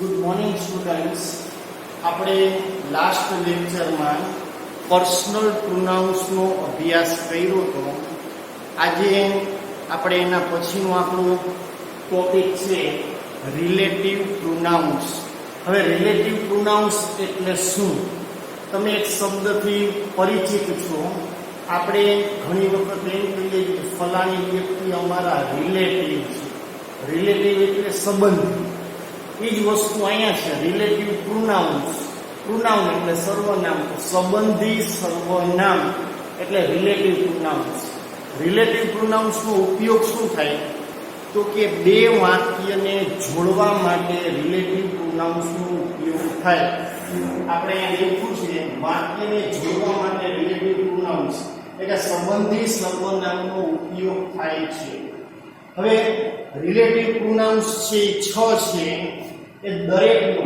Good morning students. આપણે last લેક્ચરમાં personal પ્રોનાઉન્સનો અભ્યાસ કર્યો હતો. આજે આપણે એના પછીનું આપણું ટોપિક છે રિલેટિવ પ્રોનાઉન્સ. હવે રિલેટિવ પ્રોનાઉન્સ એટલે શું? તમે એક શબ્દથી પરિચિત છો. આપણે ઘણી વખત એમ કહીએ કે ફલાણી વ્યક્તિ અમારા રિલેટિવ છે. રિલેટિવ એટલે સંબંધી. એ જ વસ્તુ અહીંયા છે રિલેટિવ પ્રોનાઉન્સ. પ્રોનાઉન એટલે સર્વનામ, સંબંધી સર્વનામ એટલે રિલેટિવ પ્રોનાઉન્સ. રિલેટિવ પ્રોનાઉન્સનો ઉપયોગ શું થાય? તો કે બે વાક્યને જોડવા માટે રિલેટિવ પ્રોનાઉન્સનો ઉપયોગ થાય. આપણે અહીંયા લખ્યું છે વાક્યને જોડવા માટે રિલેટિવ પ્રોનાઉન્સ એટલે સંબંધી સર્વનામનો ઉપયોગ થાય છે. હવે રિલેટિવ પ્રોનાઉન્સ છે 6 છે. એ દરેકનો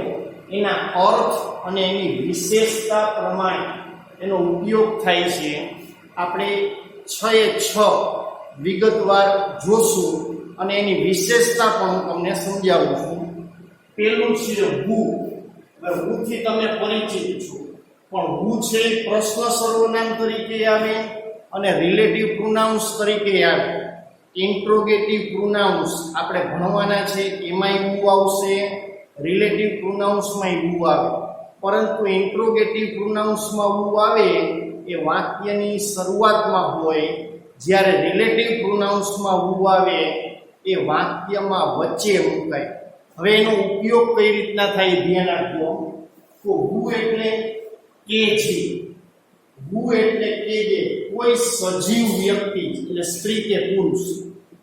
એના અર્થ અને એની વિશેષતા પ્રમાણે એનો ઉપયોગ થાય છે. આપણે 6 વિગતવાર જોશું અને એની વિશેષતા પણ હું તમને સમજાવું છું. પહેલું છે હુ. હવે હુથી તમે પરિચિત છો, પણ હુ છે પ્રશ્ન સર્વનામ તરીકે આવે અને રિલેટિવ પ્રોનાઉન્સ તરીકે આવે. ઇન્ટ્રોગેટિવ પ્રોનાઉન્સ આપણે ભણવાના છે, એમાંય હુ આવશે, રિલેટિવ પ્રોનાઉન્સમાં હુ આવે. પરંતુ ઇન્ટ્રોગેટિવ પ્રોનાઉન્સમાં હુ આવે એ વાક્યની શરૂઆતમાં હોય, જ્યારે રિલેટિવ પ્રોનાઉન્સમાં હુ આવે એ વાક્યમાં વચ્ચે મુકાય. હવે એનો ઉપયોગ કઈ રીતના થાય ધ્યાન આપજો. તો હુ એટલે કે છે. હુ એટલે કે જે કોઈ સજીવ વ્યક્તિ એટલે સ્ત્રી કે પુરુષ,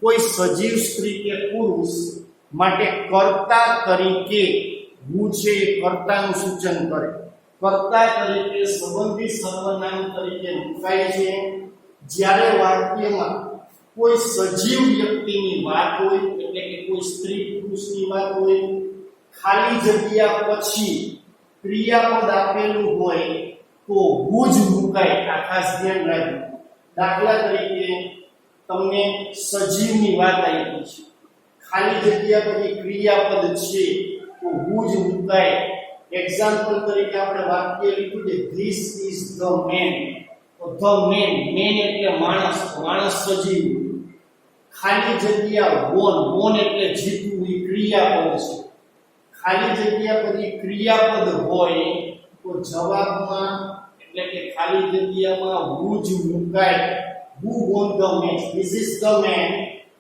કોઈ સજીવ સ્ત્રી કે પુરુષ માટે કર્તા તરીકે હુ છે એ કર્તાનું સૂચન કરે. કર્તા તરીકે સંબંધી સર્વનામ તરીકે મુકાય છે જ્યારે વાક્યમાં કોઈ સજીવ વ્યક્તિની વાત હોય, એટલે કે કોઈ સ્ત્રી પુરુષની વાત હોય, ખાલી જગ્યા પછી ક્રિયાપદ આપેલું હોય તો હુ જ મુકાય. આ ખાસ ધ્યાન રાખજો. દાખલા તરીકે તમને સજીવની વાત આપી છે, ખાલી જગ્યા પછી ક્રિયાપદ છે તો હુ જ મુકાય. એક્ઝામ્પલ તરીકે આપણે વાક્ય લીધું છે ધીસ ઇઝ ધ મેન. તો ધ મેન, મેન એટલે માણસ, માણસ સજીવ. ખાલી જગ્યા વોન એટલે જીતવું, એ ક્રિયાપદ છે. ખાલી જગ્યા પછી ક્રિયાપદ હોય તો જવાબમાં એટલે કે ખાલી જગ્યામાં હુ જ મુકાય. Who won the match, this is the man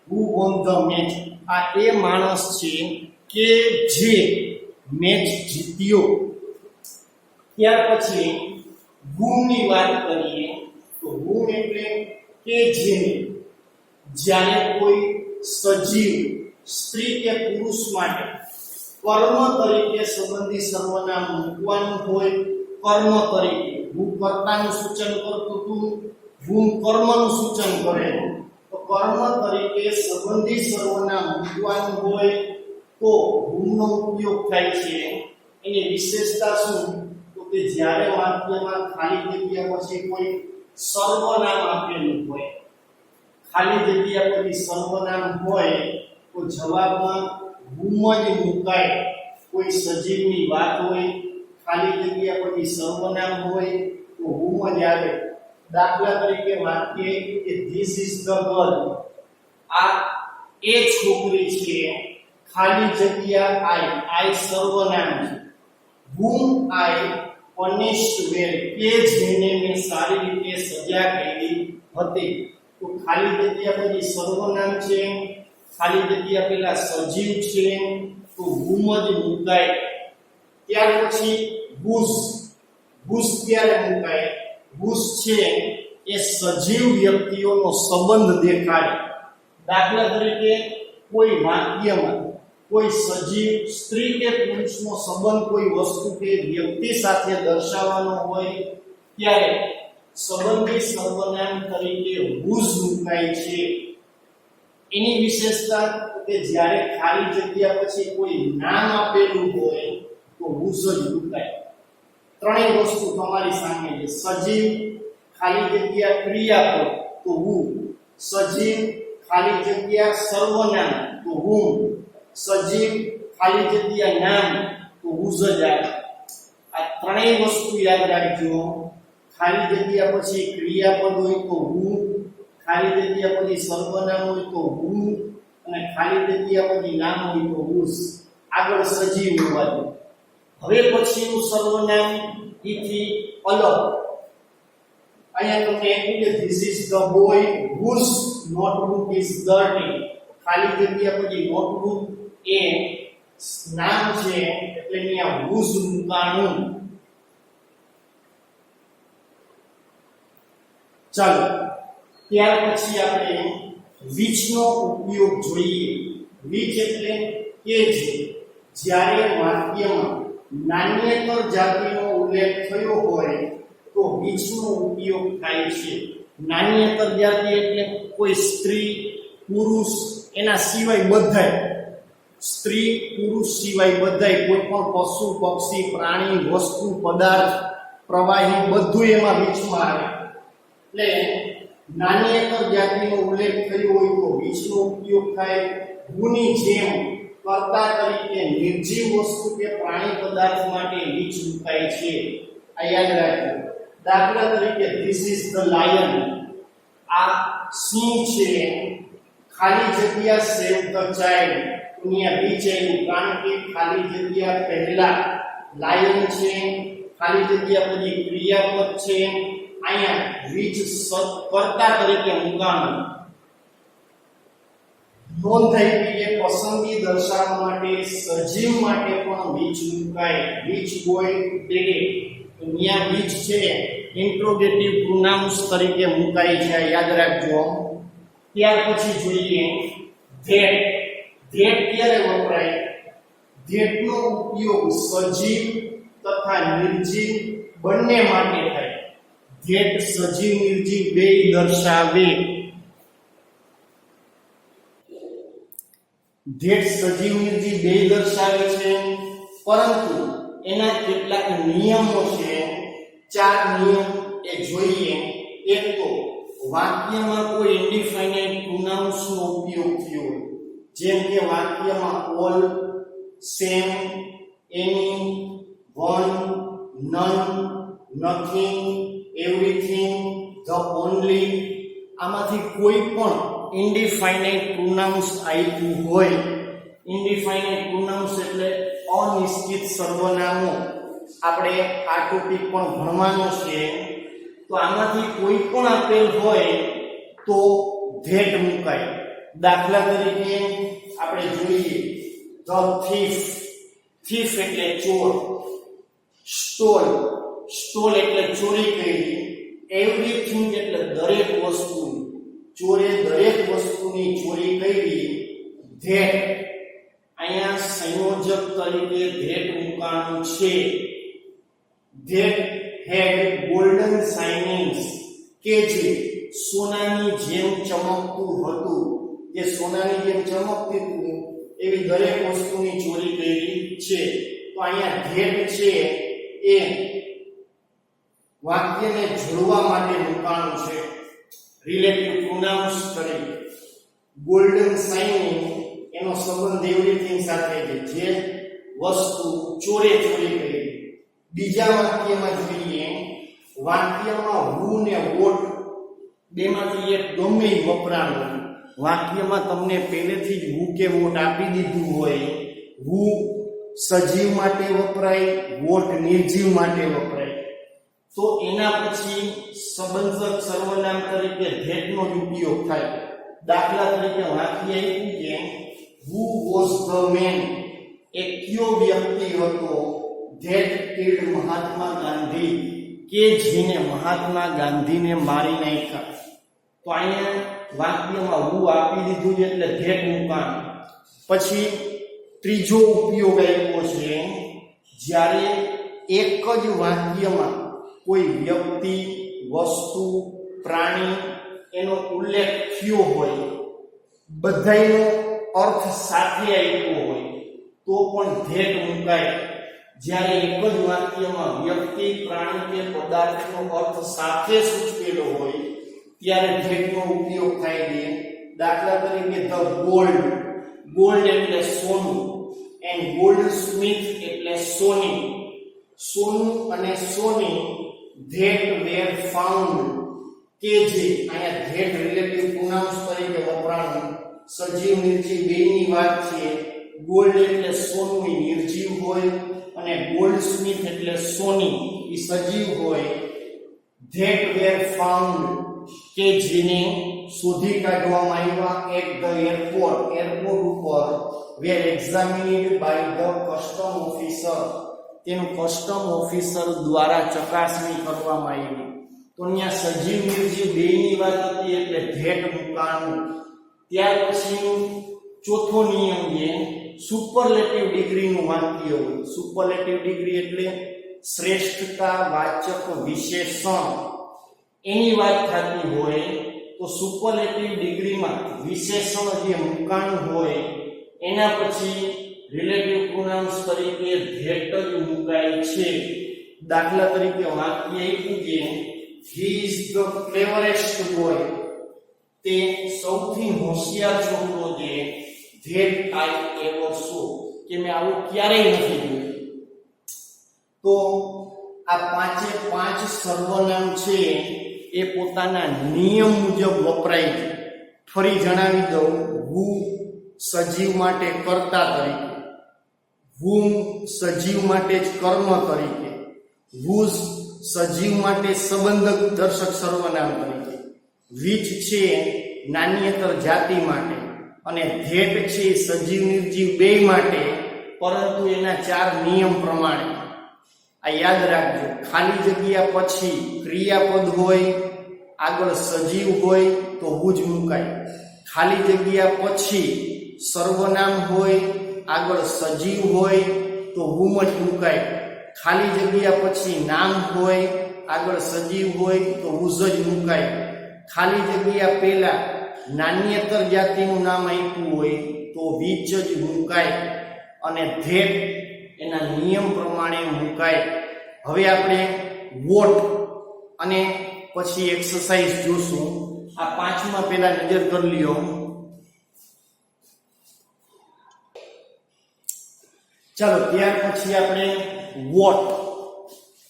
who won the match. આ એ માણસ છે કે જે મેચ જીત્યો. ત્યાર પછી ગુણની વાત કરીએ તો ગુણ એટલે કે જેને, જ્યારે કોઈ સજીવ સ્ત્રી કે પુરુષ માટે કર્મ તરીકે સંબંધી સર્વનામ મૂકવાનું હોય, કર્મ તરીકે હું કર્તાનું સૂચન કરતું હતું, હું કર્મનું સૂચન કરે, તો કર્મ તરીકે સંબંધી સર્વનામ મૂકવાનું હોય તો હુનો ઉપયોગ થાય છે. એની વિશેષતા શું? તો કે જ્યારે વાક્યમાં ખાલી જગ્યા પછી કોઈ સર્વનામ આપેલું હોય, ખાલી જગ્યા પછી સર્વનામ હોય તો જવાબમાં હુમ જ મુકાય. કોઈ સજીવની વાત હોય, ખાલી જગ્યા પછી સર્વનામ હોય તો હુમ જ આવે. દાખલા તરીકે વાક્ય કે ધીસ ઇઝ ધ ગર્લ. આ એ છોકરી છે, ખાલી જગ્યા આઈ સર્વનામ છે. હુમ આઈ પનિશ્ડ વેલ, કે જેને મેં સારી રીતે સજા કરી હતી. તો ખાલી જગ્યા પછી સર્વનામ છે, ખાલી જગ્યા પેલા સજીવ છે તો હુમ જ મુકાય. ત્યાર પછી બુશ. બુશ ક્યારે મુકાય? બુશ છે એ સજીવ વ્યક્તિઓનો સંબંધ દેખાડે. દાખલા તરીકે કોઈ વાક્યમાં કોઈ સજીવ સ્ત્રી કે પુરુષનો સંબંધ કોઈ વસ્તુ કે વ્યક્તિ સાથે દર્શાવવાનો હોય ત્યારે સંબંધી સર્વનામ તરીકે હુ જ મુકાય છે. એની વિશેષતા કે જ્યારે ખાલી જગ્યા પછી કોઈ નામ આપેલું હોય તો હુ જ મુકાય. ત્રણેય વસ્તુ તમારી સામે છે. સજીવ, ખાલી જગ્યા ક્રિયાપદ તો હુ, સજીવ ખાલી જગ્યા સર્વનામ તો હુમ, સજીવ ખાલી જગ્યા નામ તો હુઝ જ આવે. આ ત્રણેય વસ્તુ યાદ રાખજો. ખાલી જગ્યા પછી ક્રિયાપદ હોય તો હુ, ખાલી જગ્યા પછી સર્વનામ હોય તો હુ, અને ખાલી જગ્યા પછી નામ હોય તો હુઝ. આગળ સજીવ હોવાનું. હવે પછીનું સર્વનામ ઈથી અલગ. અહીંયા તમને એવું કે this is the boy whose notebook is dirty. ખાલી જગ્યા પછી નોટબુક એ નામ છે એટલે અહીંયા હુઝ મુકાણું. ચાલો ત્યાર પછી આપણે which નો ઉપયોગ જોઈએ. which એટલે કે છે જ્યારે વાક્યમાં નાન્યતર જાતિનો ઉલ્લેખ થયો હોય તો which નો ઉપયોગ થાય છે. નાન્યતર જાતિ એટલે કોઈ સ્ત્રી પુરુષ એના સિવાય બધાય, સ્ત્રી પુરુષ સિવાય બધાય, કોઈ પણ પશુ પક્ષી પ્રાણી વસ્તુ પદાર્થ પ્રવાહી બધું એમાં whichમાં આવે. એટલે નાન્યતર જાતિનો ઉલ્લેખ થયો હોય તો which નો ઉપયોગ થાય. હુની જેમ કર્તા તરીકે નિર્જીવ વસ્તુ કે પ્રાણી પદાર્થ માટે which મુકાય છે. આ યાદ રાખજો. દાખલા તરીકે ધીસ ઇઝ ધ લાયન. આ સિંહ છે. ખાલી જગ્યા સેવ ધ ચાઇલ્ડ. અહીંયા which આવ્યું કારણ કે ખાલી જગ્યા પહેલા લાયન છે, ખાલી જગ્યા પછી ક્રિયાપદ છે. અહીંયા which કર્તા તરીકે મુકાણું. નોંધ થઈ કે પસંદગી દર્શાવવા માટે સજીવ માટે પણ which મુકાય. which boy did it. અહીંયા which છે ઇન્ટ્રોગેટિવ પ્રોનાઉન્સ તરીકે મુકાય છે. યાદ રાખજો. ત્યાર પછી જોઈએ that. that ક્યારે વપરાય? that નો ઉપયોગ સજીવ તથા નિર્જીવ બંને માટે થાય. that સજીવ નિર્જીવ બેય દર્શાવે. that સજીવ નિર્જીવ બેય દર્શાવે છે, પરંતુ એના કેટલાક નિયમો છે. 4 નિયમ એ જોઈએ. એક તો વાક્યમાં કોઈ ઇન્ડિફાઇનાઇટ પ્રોનાઉન્સ નો ઉપયોગ થયો હોય, જેમ કે વાક્યમાં all, same, any, one, none, nothing, everything, the only, આમાંથી કોઈ પણ ઇન્ડિફાઇનાઇટ પ્રોનાઉન્સ આપ્યું હોય. ઇન્ડિફાઇનાઇટ પ્રોનાઉન્સ એટલે અનિશ્ચિત સર્વનામો. આપણે આ ટોપિક પણ ભણવાનો છે. તો આમાંથી કોઈ પણ આપેલ હોય તો that મુકાય. દાખલા તરીકે આપણે જોઈએ ધ thief. thief એટલે ચોર. stole. stole એટલે ચોરી કરી. everything એટલે દરેક વસ્તુ. ચોરે દરેક વસ્તુની ચોરી કરી. that અહીંયા સંયોજક તરીકે that મુકાણું છે. that had golden shinings. કે જે સોનાની જેમ ચમકતું હતું. જે સોનાની જેમ ચમકતું હતું એવી દરેક વસ્તુની ચોરી કરી છે. તો અહીંયા that છે એ વાક્યને જોડવા માટે મુકાણું છે. રિલેટિવ પ્રોનાઉન્સ તરીકે ગોલ્ડન શાઇનિંગ એનો સંબંધ એવરીથિંગ સાથે છે, જે વસ્તુ ચોરી કરી. બીજા વાક્યમાં જોઈએ. વાક્યમાં who ને what બેમાંથી એક ગમે વપરાવું. વાક્યમાં તમને પહેલેથી જ who કે what આપી દીધું હોય. who સજીવ માટે વપરાય, what નિર્જીવ માટે વપરાય. તો એના પછી સંબંધક સર્વનામ તરીકે that નો ઉપયોગ થાય. દાખલા તરીકે વાક્ય એવું કે who was the man. એ કયો વ્યક્તિ હતો that killed મહાત્મા ગાંધી. કે જેને મહાત્મા ગાંધીને મારી નાખ્યા. તો અહીંયા વાક્યમાં who આપી દીધું છે એટલે that મુકાણ. પછી ત્રીજો ઉપયોગ આવ્યો છે જ્યારે એક જ વાક્યમાં કોઈ વ્યક્તિ, વસ્તુ, પ્રાણી એનો ઉલ્લેખ થયો હોય, બધાયનો અર્થ સાથે આવ્યો હોય તો પણ that મુકાય. જ્યારે એક જ વાક્યમાં વ્યક્તિ, પ્રાણી કે પદાર્થનો અર્થ સાથે સૂચવેલો હોય ત્યારે that નો ઉપયોગ થાય છે. દાખલા તરીકે ધ ગોલ્ડ. ગોલ્ડ એટલે સોનું. એન્ડ ગોલ્ડસ્મિથ એટલે સોની. સોનું અને સોની ધેટ વેર ફાઉન્ડ કે જે અહીંયા ધેટ રિલેટિવ પ્રોનાઉન્સ તરીકે વપરાણું. સજીવ નિર્જીવ બેની વાત છે. ગોલ્ડ એટલે સોનું એ નિર્જીવ હોય અને ગોલ્ડસ્મિથ એટલે સોની એ સજીવ હોય. ધેટ વેર ફાઉન્ડ કે જેને શોધી કાઢવામાં આવ્યા એટ ધ એરપોર્ટ ઉપર were examined by the custom officer. તેનું કસ્ટમ ઓફિસર દ્વારા ચકાસણી કરવામાં આવી. તો અહીંયા સજીવ નિર્જીવ બેની વાત હતી એટલે ધેટ મુકાણું. ત્યાર પછી ચોથો નિયમ છે સુપરલેટિવ ડિગ્રીનું વાક્ય હોય. સુપરલેટિવ ડિગ્રી એટલે શ્રેષ્ઠતા વાચક વિશેષણ એની વાત થતી હોય. તો સુપરલેટિવ ડિગ્રીમાં વિશેષણ જે મુકાણું હોય એના પછી રિલેટિવ પ્રોનાઉન્સ તરીકે ધેટ જ મુકાય છે. દાખલા તરીકે વાક્ય આપ્યું કે he is the cleverest boy. તે સૌથી હોશિયાર છોકરો છે. that I ever saw. કે મેં આવું ક્યારેય નથી જોયું. તો આ પાંચે પાંચ સર્વનામ છે એ પોતાના નિયમ મુજબ વપરાય છે. ફરી જણાવી દઉં. who સજીવ માટે કર્તા તરીકે, whom સજીવ માટે જ કર્મ તરીકે, whose સજીવ માટે સંબંધક દર્શક સર્વનામ તરીકે, which છે નાન્યતર જાતિ માટે અને that છે સજીવ નિર્જીવ બે માટે, પરંતુ એના ચાર નિયમ પ્રમાણે. આ યાદ રાખજો. ખાલી જગ્યા પછી ક્રિયાપદ હોય, આગળ સજીવ હોય તો હું જ મુકાય. ખાલી જગ્યા પછી સર્વનામ હોય, આગળ સજીવ હોય તો હુમ જ મુકાય. ખાલી જગ્યા પછી નામ હોય, આગળ સજીવ હોય તો હુઝ જ મુકાય. ખાલી જગ્યા પહેલા નાન્યતર જાતિનું નામ આપ્યું હોય તો વિચ જ મુકાય અને ધેટ એના નિયમ પ્રમાણે મુકાય. હવે આપણે વોટ અને પછી એક્સરસાઇઝ જોશું. આ પાંચમાં પહેલા નજર કરી લ્યો. ચાલો ત્યાર પછી આપણે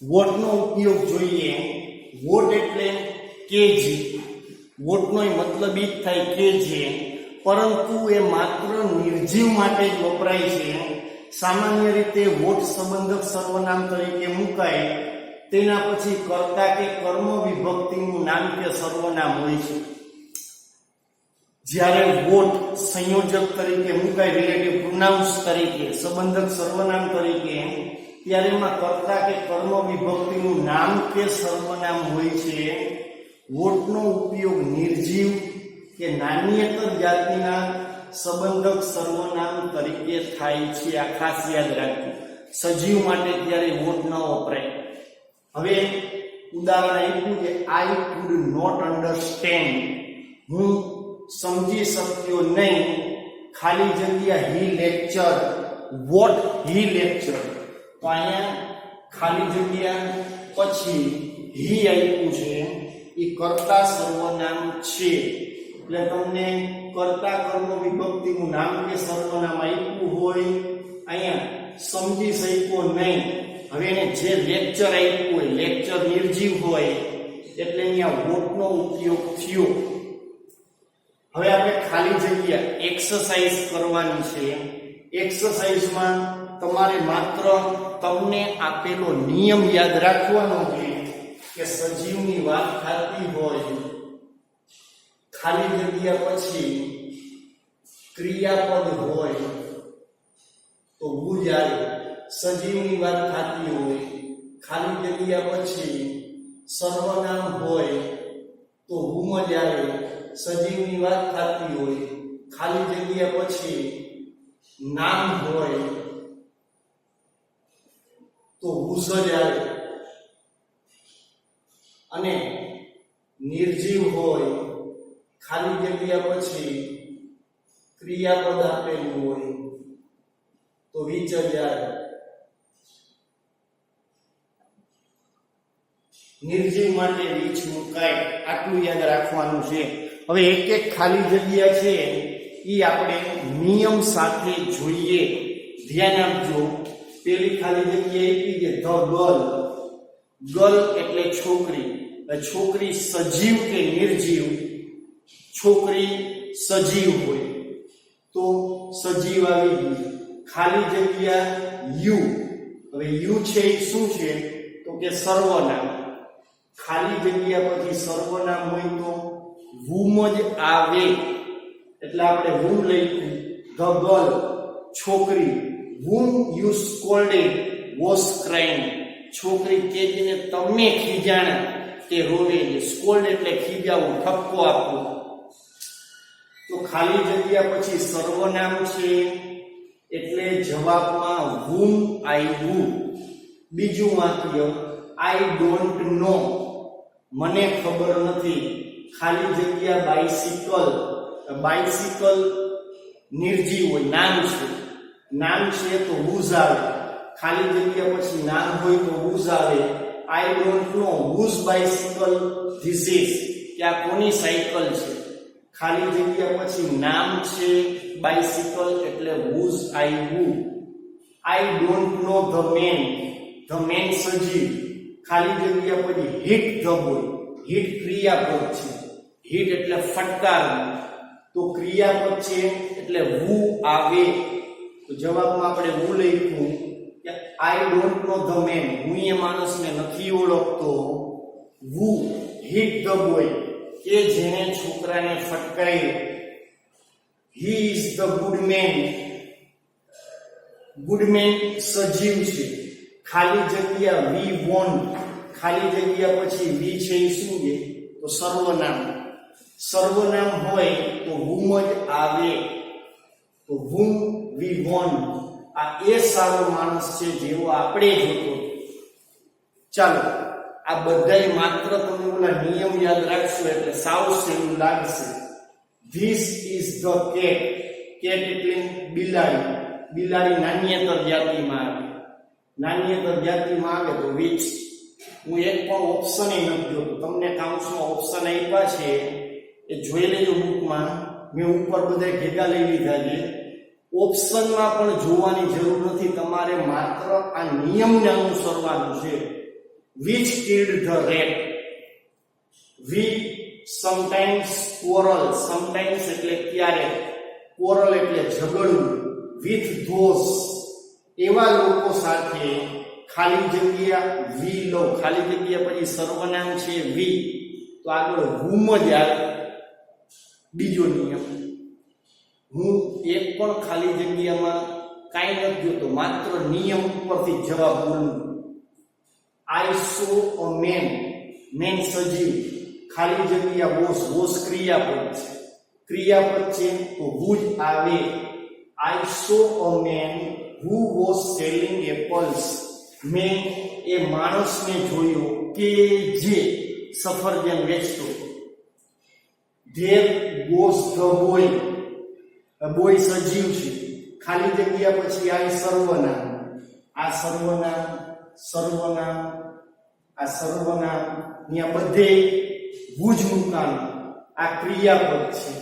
વોટનો ઉપયોગ જોઈએ. વોટ એટલે કે જે. વોટનો મતલબ એ થાય કે જે, પરંતુ એ માત્ર નિર્જીવ માટે જ વપરાય છે. સામાન્ય રીતે વોટ સંબંધક સર્વનામ તરીકે મુકાય. તેના પછી કર્તા કે કર્મ વિભક્તિનું નામ કે સર્વનામ હોય છે. જ્યારે વોટ સંયોજક તરીકે મુકાય, રિલેટિવ પ્રોનાઉન્સ તરીકે, સંબંધક સર્વનામ તરીકે, ત્યારે એમાં કર્તા કે કર્મ વિભક્તિનું નામ કે સર્વનામ હોય છે. વોટનો ઉપયોગ નિર્જીવ કે નાન્યતર જાતિના સંબંધક સર્વનામ તરીકે થાય છે. આ ખાસ યાદ રાખજો. સજીવ માટે ત્યારે વોટ ન વપરાય. હવે ઉદાહરણ આપ્યું કે આઈ કુડ નોટ અન્ડરસ્ટેન્ડ. હું સમજી શક્યો નહીં. ખાલી જગ્યા હી લેક્ચર. What he lecture. તો અહીંયા ખાલી જગ્યા પછી હી આપ્યું છે એ કર્તા સર્વનામ છે. એટલે તમને કર્તા કર્મ વિભક્તિનું નામ કે સર્વનામ આપ્યું હોય, અહીંયા સમજી શક્યો નહીં. હવે એને જે લેક્ચર આપ્યું હોય, લેક્ચર નિર્જીવ હોય એટલે અહીંયા વોટનો ઉપયોગ થયો. હવે આપણે ખાલી જગ્યા એક્સરસાઇઝ કરવાની છે. એક્સરસાઇઝમાં તમારે માત્ર તમને આપેલો નિયમ યાદ રાખવાનો છે કે સજીવની વાત થતી હોય, ખાલી જગ્યા પછી ક્રિયાપદ હોય તો હું જ્યારે સજીવની વાત થતી હોય, ખાલી જગ્યા પછી સર્વનામ હોય તો હુમ જ્યારે સજીવની વાત થતી હોય, ખાલી જગ્યા પછી નામ હોય તો હુઝ આવે અને નિર્જીવ હોય, ખાલી જગ્યા પછી ક્રિયાપદ આપેલું હોય તો વિચ આવે. નિર્જીવ માટે વિચ મુકાય. આટલું યાદ રાખવાનું છે. હવે એક એક ખાલી જગ્યા છે એ આપણે નિયમ સાથે જોઈએ. ધ્યાન આપજો, પેલી ખાલી જગ્યા આપી છે ધ ગર્લ. ગર્લ એટલે છોકરી. છોકરી સજીવ કે નિર્જીવ? છોકરી સજીવ હોય તો સજીવ આવી ગયું. ખાલી જગ્યા યુ. હવે યુ છે એ શું છે તો કે સર્વનામ. ખાલી જગ્યા પછી સર્વનામ હોય તો whom જ આવે, એટલે આપણે whom લખ્યું. ધ ગર્લ છોકરી. whom you scolded was crying. છોકરી કે જેને તમે ખીજાણા તે રોવે છે. સ્કોલ્ડ એટલે ખીજાવું, ઠપકો આપવો. તો ખાલી જગ્યા પછી સર્વનામ છે એટલે જવાબમાં whom આવ્યું. બીજું વાક્ય આઈ ડોન્ટ નો. મને ખબર નથી. ખાલી જગ્યા બાઇસિકલ. બાઇસિકલ નિર્જીવ હોય, નામ છે. નામ છે તો whose આવે. ખાલી જગ્યા પછી નામ હોય તો whose આવે. આઈ don't no whose bicycle this is. કે આ કોની સાયકલ છે. ખાલી જગ્યા પછી નામ છે બાઇસિકલ એટલે whose આવ્યું. I don't know the man. The man સજીવ. ખાલી જગ્યા પછી હિટ ધ બોય. હિટ ક્રિયાપદ છે. હિટ એટલે ફટકારવું, તો ક્રિયાપદ છે એટલે who આવે. તો જવાબમાં આપણે who લખ્યું કે I don't know the man. હું એ માણસને નથી ઓળખતો. who hit the boy. કે જેને છોકરાને ફટકાર્યો. he is the good man. good man સજીવ છે. ખાલી જગ્યા we want. ખાલી જગ્યા પછી we છે એ શું છે તો સર્વનામ. સર્વનામ હોય તો whom જ આવે. તો whom we want. આ એ સારો માણસ છે જેવો આપણે જોતો. ચાલો આ બધાય માત્ર તમે ઓલા નિયમ યાદ રાખશો એટલે સાવ સહેલું લાગશે. This is the cat. cat એટલે બિલાડી. બિલાડી નાન્યતર જાતિમાં આવે. નાન્યતર જાતિમાં આવે તો which. હું એક પણ ઓપ્શન નથી જોતો. તમને કાઉન્સમાં ઓપ્શન આપ્યા છે એ જોઈ લેજો બુકમાં. મેં ઉપર બધા ભેગા લઈ લીધા છે. ઓપ્શનમાં પણ જોવાની જરૂર નથી. તમારે માત્ર આ નિયમને અનુસરવાનું છે. which killed the rat. we sometimes quarrel. sometimes એટલે ક્યારે. quarrel એટલે ઝઘડવું. with those એવા લોકો સાથે. ખાલી જગ્યા we love. ખાલી જગ્યા પછી સર્વનામ છે we, તો આગળ whom જ આવે. બીજો નિયમ, હું એક પણ ખાલી જગ્યામાં કાંઈ નથી જોતો, માત્ર નિયમ ઉપરથી જવાબ બોલું. I saw a man. man સજીવ. ખાલી જગ્યા was. was ક્રિયાપદ છે. ક્રિયાપદ છે તો who જ આવે. I saw a man who was selling apples. મેં એ માણસને જોયો કે જે સફરજન વેચતો. There goes the boy. Boy સજીવ છે. ખાલી જગ્યા પછી આ સર્વનામ. આ સર્વનામ, સર્વનામ, આ સર્વનામ. અહીંયા બધે ભુજ મુકાનું. આ ક્રિયાપદ છે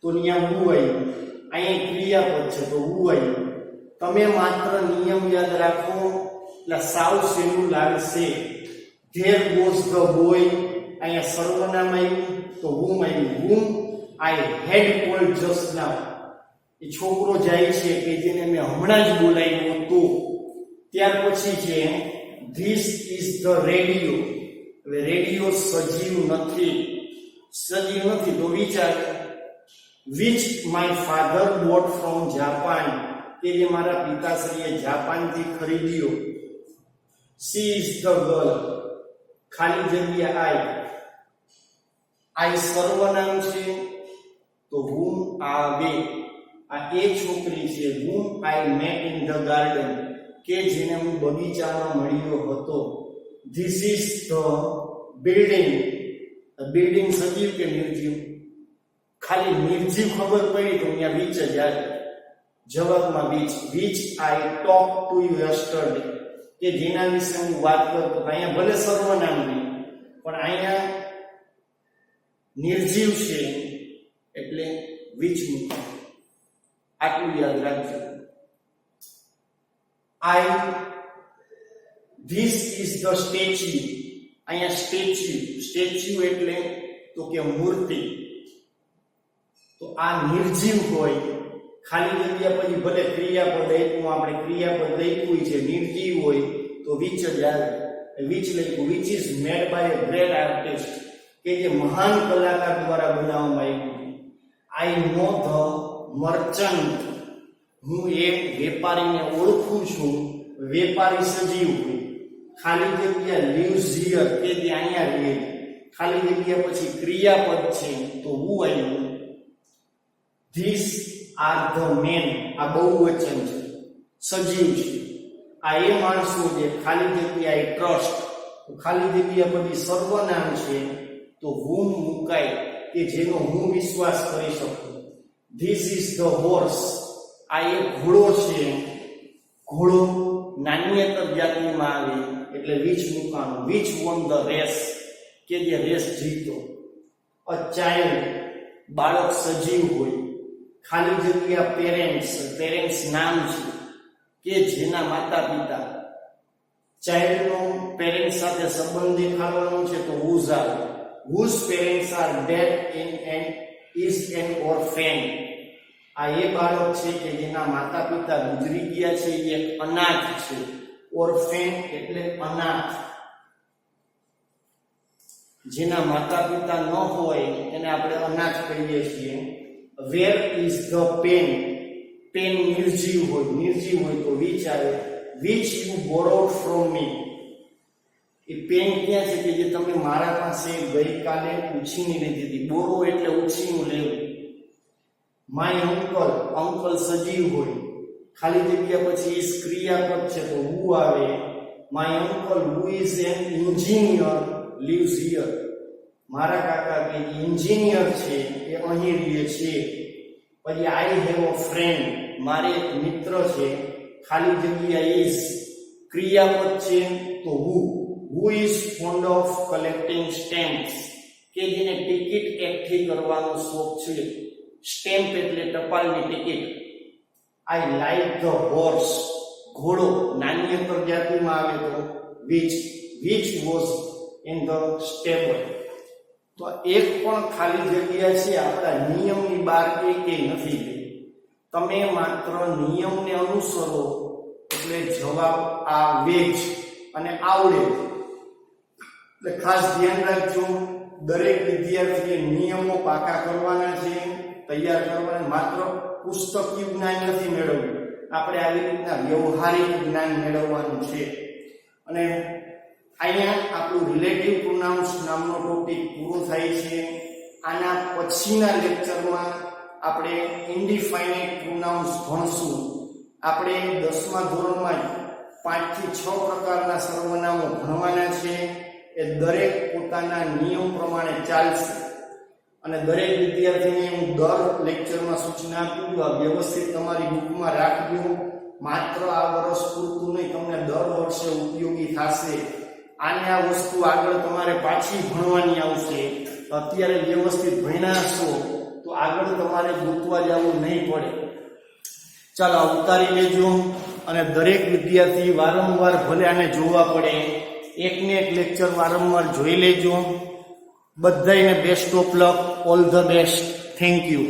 તો અહીંયા who આવ્યું. અહીંયા ક્રિયાપદ છે તો who આવ્યું. તમે માત્ર નિયમ યાદ રાખો એટલે સાવ સહેલું લાગશે. There goes the boy. અહીંયા સર્વનામ આવ્યું તો whom આવ્યું. whom I had called just now. એ છોકરો જાય છે કે જેને મેં હમણાં જ બોલાવ્યો હતો. ત્યાર પછી છે this is the radio. હવે રેડિયો સજીવ નથી. સજીવ નથી તો વિચાર. which my father bought from Japan. કે જે મારા પિતાશ્રીએ જાપાનથી ખરીદ્યો. she is the girl. ખાલી જગ્યા I સર્વનામ છે તો whom આવે. આ એ છોકરી છે whom I met in the garden. કે જેને હું બગીચામાં મળ્યો હતો. this is the building. Building સજીવ કે નિર્જીવ? ખાલી નિર્જીવ ખબર પડી તો અહીંયા which જ આવે. જવાબમાં which I talked to you yesterday. કે જેના વિશે હું વાત કરતો. અહીંયા ભલે સર્વનામ નહીં પણ અહીંયા નિર્જીવ છે એટલે which મૂકો. આટલું યાદ રાખજો. This is the statue. અહીંયા સ્ટેચ્યુ એટલે તો કે મૂર્તિ. તો આ નિર્જીવ હોય, ખાલી જગ્યા પછી ભલે ક્રિયાપદ આપ્યું, આપણે ક્રિયાપદ લખ્યું છે, નિર્જીવ હોય તો વિચ જ આવે. વિચ લખ્યું, which is made by a great artist, કે જે મહાન કલાકાર દ્વારા બનાવવામાં આવ્યું. આઈ નો ધ મર્ચન્ટ, હું એક વેપારીને ઓળખું છું. વેપારી સજીવ હોય. ખાલી જગ્યા lives here, કે જે અહીંયા રહે. ખાલી જગ્યા પછી ક્રિયાપદ છે તો હું આવ્યું. ધીસ આર ધ મેન, આ બહુવચન છે, સજીવ છે. આ એ માણસો જે ખાલી જગ્યા એ ટ્રસ્ટ, ખાલી જગ્યા પછી સર્વનામ છે તો હું મુકાય, કે જેનો હું વિશ્વાસ કરી શકું. ધીસ ઇઝ ધ હોર્સ, આ એક ઘોડો છે. ઘોડો નાન્યતર જાતિમાં આવે એટલે વિચ મુકાનું. વિચ વોન ધ રેસ, કે જે રેસ જીતો. અ ચાઇલ્ડ, બાળક સજીવ હોય. ખાલી જગ્યા પેરેન્ટ્સ નામ છે, કે જેના માતા પિતા. ચાઇલ્ડનો પેરેન્ટ્સ સાથે સંબંધ દેખાડવાનો છે તો whose are, whose parents are dead and is an orphan. આ એ બાળક છે કે જેના માતા પિતા ગુજરી ગયા છે, એ એક અનાથ છે. ઓર્ફેન એટલે અનાથ. જેના માતા પિતા ન હોય એને આપણે અનાથ કહીએ છીએ. Where is the pen, pen નિર્જીવ હોય તો વિચ આવે. Which you borrowed from me, એ પેન ક્યાં છે કે જે તમે મારા પાસે ગઈકાલે ઉછીની લીધી હતી. બોરો એટલે ઉછીનું લેવું. માય અંકલ સજીવ હોય. ખાલી જગ્યા પછી ઇઝ ક્રિયાપદ છે તો હુ આવે. My uncle who is an engineer lives here, મારા કાકા કે એન્જિનિયર છે એ અહીં રહે છે. પછી આઈ હેવ અ ફ્રેન્ડ, મારે એક મિત્ર છે. ખાલી જગ્યા ઇઝ ક્રિયાપદ છે તો who is fond of collecting stamps, કે જેને ટિકિટ એકઠી કરવાનો શોખ છે. સ્ટેમ્પ એટલે ટપાલની ટિકિટ. આઈ લાઈક ધ હોર્સ, ઘોડો નાન્યતર જાતિમાં આવે તો which was in the stable. તો એક પણ ખાલી જગ્યા છે આપણા નિયમની બહાર કે નથી. તમે માત્ર નિયમને અનુસરો એટલે જવાબ આવે જ અને આવડે. એટલે ખાસ ધ્યાન રાખજો, દરેક વિદ્યાર્થીએ નિયમો પાકા કરવાના છે, તૈયાર કરવાના. માત્ર પુસ્તકીય જ્ઞાન નથી મેળવવું, આપણે આવી રીતના વ્યવહારિક જ્ઞાન મેળવવાનું છે. અને અહીંયા આપણું રિલેટિવ પ્રોનાઉન્સ નામનો ટોપિક પૂરો થાય છે. આના પછીના લેક્ચરમાં આપણે ઇનડિફાઇનાઇટ પ્રોનાઉન્સ ભણશું. આપણે 10મા ધોરણમાં 5 થી 6 પ્રકારના સર્વનામો ભણવાના છે. એ દરેક પોતાના નિયમ પ્રમાણે ચાલશે. અને દરેક વિદ્યાર્થીને હું દર લેક્ચરમાં સૂચના આપું છું, આ વ્યવસ્થિત તમારી બુકમાં રાખજો. માત્ર આ વર્ષ પૂરતું નહીં, તમને દર વર્ષે ઉપયોગી થશે. આને આ વસ્તુ આગળ તમારે પાછી ભણવાની આવશે. અત્યારે વ્યવસ્થિત ભણ્યા છો તો આગળ તમારે ગોતવા જવું નહીં પડે. ચાલો ઉતારી લેજો. અને દરેક વિદ્યાર્થી વારંવાર ભલે આને જોવા પડે, એકને એક લેક્ચર વારંવાર જોઈ લેજો. બધાને best of luck, all the best. Thank you.